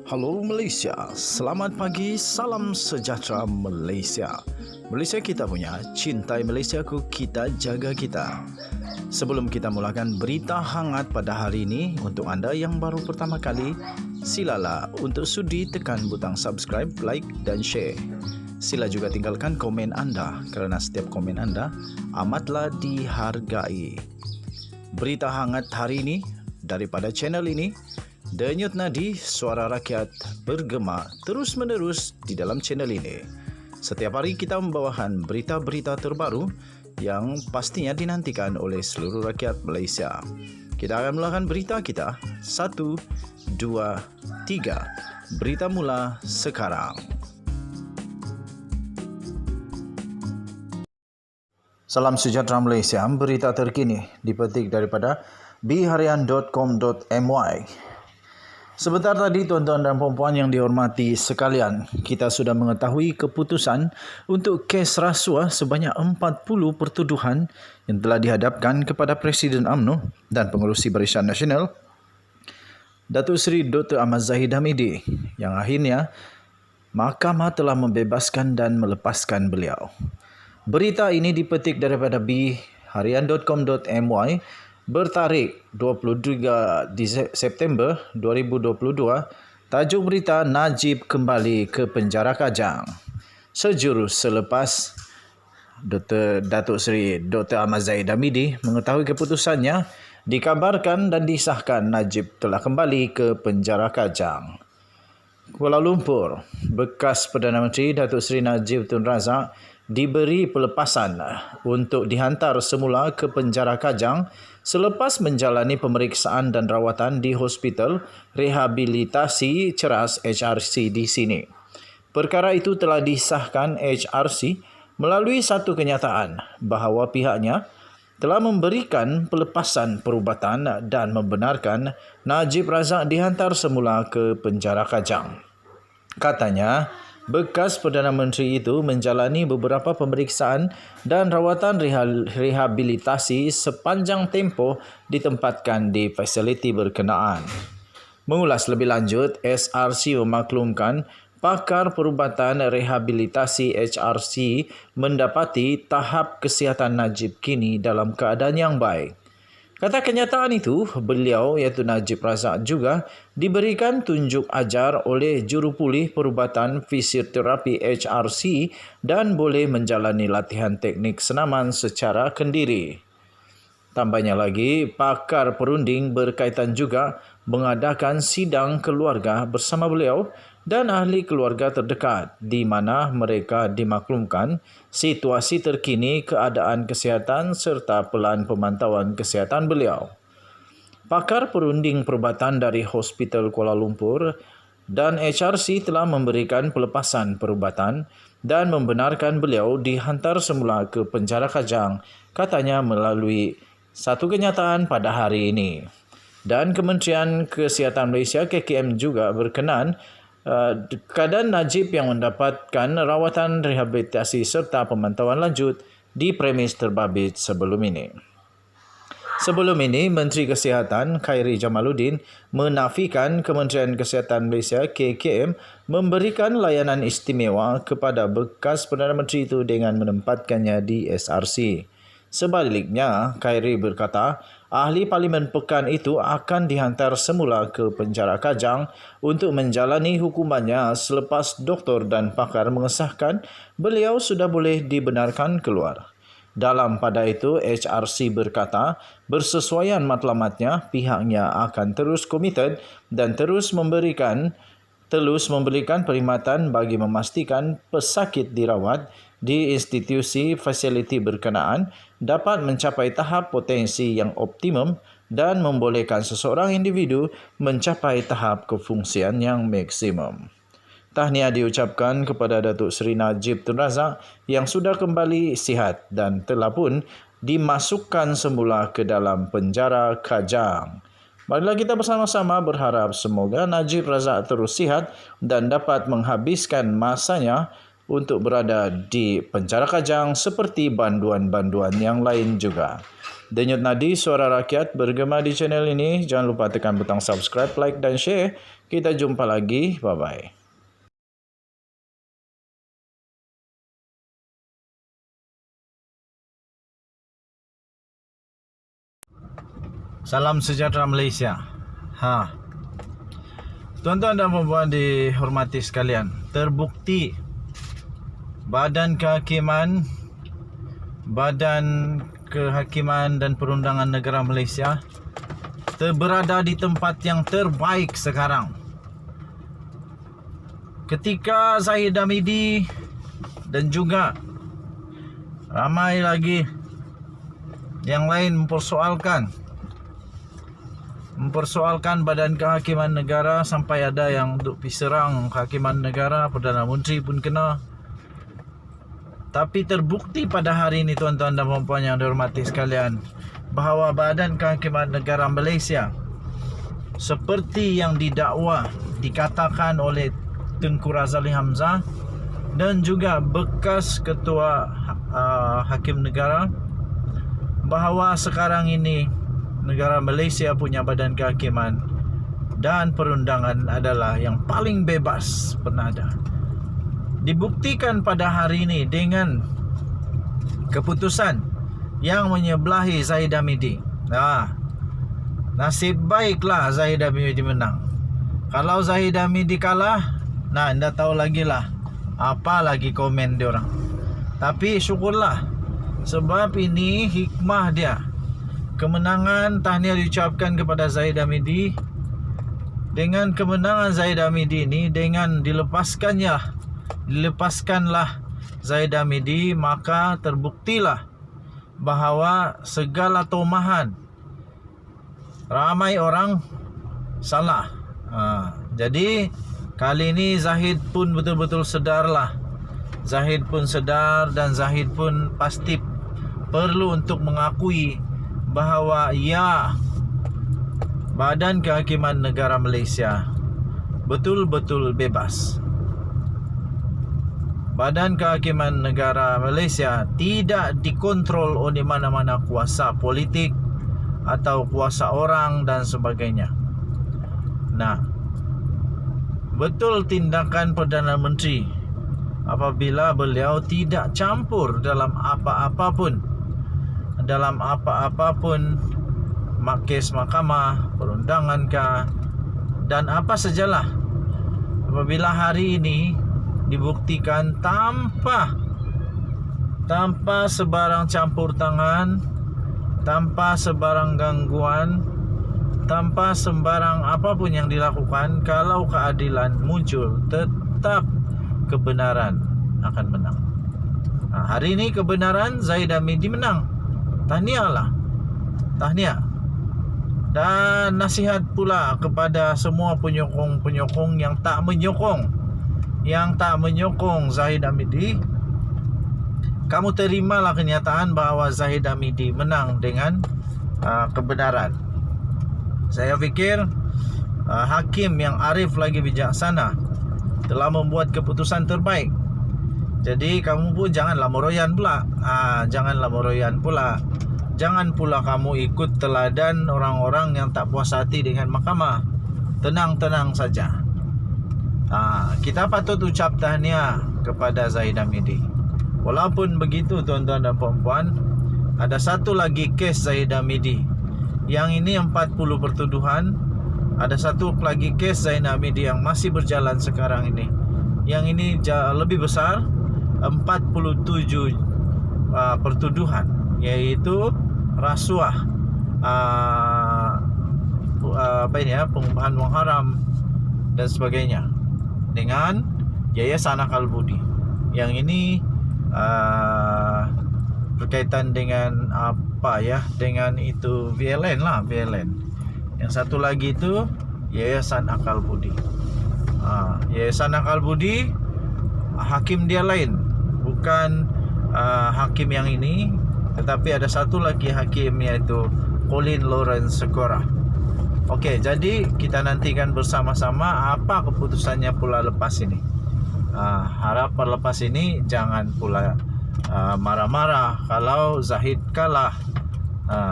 Halo Malaysia, selamat pagi, salam sejahtera Malaysia. Malaysia kita punya, cintai Malaysiaku, kita jaga kita. Sebelum kita mulakan berita hangat pada hari ini, untuk anda yang baru pertama kali, silalah untuk sudi tekan butang subscribe, like dan share. Sila juga tinggalkan komen anda kerana setiap komen anda amatlah dihargai. Berita hangat hari ini daripada channel ini, Denyut nadi suara rakyat bergema terus-menerus di dalam channel ini. Setiap hari kita membawakan berita-berita terbaru yang pastinya dinantikan oleh seluruh rakyat Malaysia. Kita akan mulakan berita kita. 1, 2, 3. Berita mula sekarang. Salam sejahtera Malaysia. Berita terkini dipetik daripada bharian.com.my. Sebentar tadi tuan-tuan dan puan-puan yang dihormati sekalian, kita sudah mengetahui keputusan untuk kes rasuah sebanyak 40 pertuduhan yang telah dihadapkan kepada Presiden UMNO dan Pengerusi Barisan Nasional Datuk Seri Dr. Ahmad Zahid Hamidi, yang akhirnya mahkamah telah membebaskan dan melepaskan beliau. Berita ini dipetik daripada bharian.com.my bertarikh 23 September 2022, tajuk berita Najib kembali ke penjara Kajang. Sejurus selepas Datuk Seri Dr. Ahmad Zahid Hamidi mengetahui keputusannya, dikabarkan dan disahkan Najib telah kembali ke penjara Kajang. Kuala Lumpur, bekas Perdana Menteri Datuk Seri Najib Tun Razak diberi pelepasan untuk dihantar semula ke penjara Kajang selepas menjalani pemeriksaan dan rawatan di Hospital Rehabilitasi Ceras HRC di sini. Perkara itu telah disahkan HRC melalui satu kenyataan bahawa pihaknya telah memberikan pelepasan perubatan dan membenarkan Najib Razak dihantar semula ke penjara Kajang. Katanya, bekas Perdana Menteri itu menjalani beberapa pemeriksaan dan rawatan rehabilitasi sepanjang tempoh ditempatkan di fasiliti berkenaan. Mengulas lebih lanjut, SRC memaklumkan pakar perubatan rehabilitasi HRC mendapati tahap kesihatan Najib kini dalam keadaan yang baik. Kata kenyataan itu, beliau iaitu Najib Razak juga diberikan tunjuk ajar oleh jurupulih perubatan fisioterapi HRC dan boleh menjalani latihan teknik senaman secara kendiri. Tambahnya lagi, pakar perunding berkaitan juga mengadakan sidang keluarga bersama beliau dan ahli keluarga terdekat di mana mereka dimaklumkan situasi terkini keadaan kesihatan serta pelan pemantauan kesihatan beliau. Pakar perunding perubatan dari Hospital Kuala Lumpur dan HRC telah memberikan pelepasan perubatan dan membenarkan beliau dihantar semula ke penjara Kajang, katanya melalui satu kenyataan pada hari ini. Dan Kementerian Kesihatan Malaysia KKM juga berkenan keadaan Najib yang mendapatkan rawatan rehabilitasi serta pemantauan lanjut di premis terbabit sebelum ini. Sebelum ini, Menteri Kesihatan Khairi Jamaluddin menafikan Kementerian Kesihatan Malaysia KKM memberikan layanan istimewa kepada bekas Perdana Menteri itu dengan menempatkannya di SRC. Sebaliknya, Khairi berkata, ahli Parlimen Pekan itu akan dihantar semula ke penjara Kajang untuk menjalani hukumannya selepas doktor dan pakar mengesahkan beliau sudah boleh dibenarkan keluar. Dalam pada itu, HRC berkata, bersesuaian matlamatnya, pihaknya akan terus komited dan terus memberikan perkhidmatan bagi memastikan pesakit dirawat di institusi fasiliti berkenaan dapat mencapai tahap potensi yang optimum dan membolehkan seseorang individu mencapai tahap kefungsian yang maksimum. Tahniah diucapkan kepada Datuk Seri Najib Tun Razak yang sudah kembali sihat dan telah pun dimasukkan semula ke dalam penjara Kajang. Marilah kita bersama-sama berharap semoga Najib Razak terus sihat dan dapat menghabiskan masanya untuk berada di penjara Kajang seperti banduan-banduan yang lain juga. Denyut nadi suara rakyat bergema di channel ini. Jangan lupa tekan butang subscribe, like dan share. Kita jumpa lagi. Bye-bye. Salam sejahtera Malaysia. Tuan-tuan dan puan-puan dihormati sekalian, terbukti Badan Kehakiman dan Perundangan Negara Malaysia berada di tempat yang terbaik sekarang. Ketika Zahid Hamidi dan juga ramai lagi yang lain mempersoalkan Badan Kehakiman Negara, sampai ada yang duk serang Kehakiman Negara, Perdana Menteri pun kena. Tapi terbukti pada hari ini, tuan-tuan dan puan-puan yang dihormati sekalian, bahawa Badan Kehakiman Negara Malaysia seperti yang dikatakan oleh Tengku Razali Hamzah dan juga bekas Ketua Hakim Negara, bahawa sekarang ini negara Malaysia punya Badan Kehakiman dan Perundangan adalah yang paling bebas pernah ada. Dibuktikan pada hari ini dengan keputusan yang menyebelahi Zahid Hamidi. Nasib baiklah Zahid Hamidi menang. Kalau Zahid Hamidi kalah, anda tahu lagi lah apa lagi komen diorang. Tapi syukurlah, sebab ini hikmah dia. Kemenangan tahniah diucapkan kepada Zahid Hamidi. Dengan kemenangan Zahid Hamidi ini, dengan dilepaskanlah Zahid Hamidi, maka terbuktilah bahawa segala tomahan ramai orang salah. Jadi kali ini Zahid pun betul-betul sedarlah. Zahid pun sedar dan Zahid pun pasti perlu untuk mengakui bahawa Badan Kehakiman Negara Malaysia betul-betul bebas. Badan Kehakiman Negara Malaysia tidak dikontrol oleh mana-mana kuasa politik atau kuasa orang dan sebagainya. Betul tindakan Perdana Menteri apabila beliau tidak campur dalam apa-apapun kes mahkamah, perundangan dan apa sajalah. Apabila hari ini dibuktikan tanpa sebarang campur tangan, tanpa sebarang gangguan, tanpa sembarang apapun yang dilakukan, kalau keadilan muncul, tetap kebenaran akan menang. Hari ini kebenaran, Zahid Hamidi menang. Tahniah. Dan nasihat pula kepada semua penyokong yang tak menyokong Zahid Hamidi. Kamu terimalah kenyataan bahawa Zahid Hamidi menang dengan kebenaran. Saya fikir hakim yang arif lagi bijaksana telah membuat keputusan terbaik. Jadi kamu pun janganlah meroyan pula. Jangan pula kamu ikut teladan orang-orang yang tak puas hati dengan mahkamah. Tenang-tenang saja. Kita patut ucap tahniah kepada Zahid Hamidi. Walaupun begitu, tuan-tuan dan puan-puan, ada satu lagi kes Zahid Hamidi. Yang ini 40 pertuduhan. Ada satu lagi kes Zahid Hamidi yang masih berjalan sekarang ini. Yang ini lebih besar, 47 pertuduhan, yaitu rasuah, pengupahan wang haram dan sebagainya dengan Yayasan Akal Budi. Yang ini berkaitan dengan dengan itu VLN. Yang satu lagi itu Yayasan Akal Budi. Yayasan Akal Budi, hakim dia lain, bukan hakim yang ini, tetapi ada satu lagi hakim, yaitu Colin Lawrence Sekora. Okey, jadi kita nantikan bersama-sama apa keputusannya pula lepas ini. Harapan lepas ini jangan pula marah-marah kalau Zahid kalah.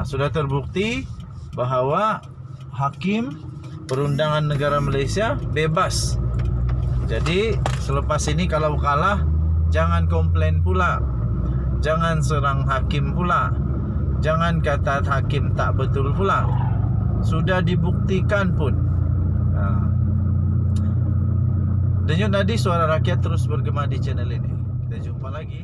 Sudah terbukti bahawa Hakim Perundangan Negara Malaysia bebas. Jadi selepas ini kalau kalah, jangan komplain pula, jangan serang hakim pula, jangan kata hakim tak betul pula. Sudah dibuktikan pun. Denyut nadi suara rakyat terus bergema di channel ini. Kita jumpa lagi.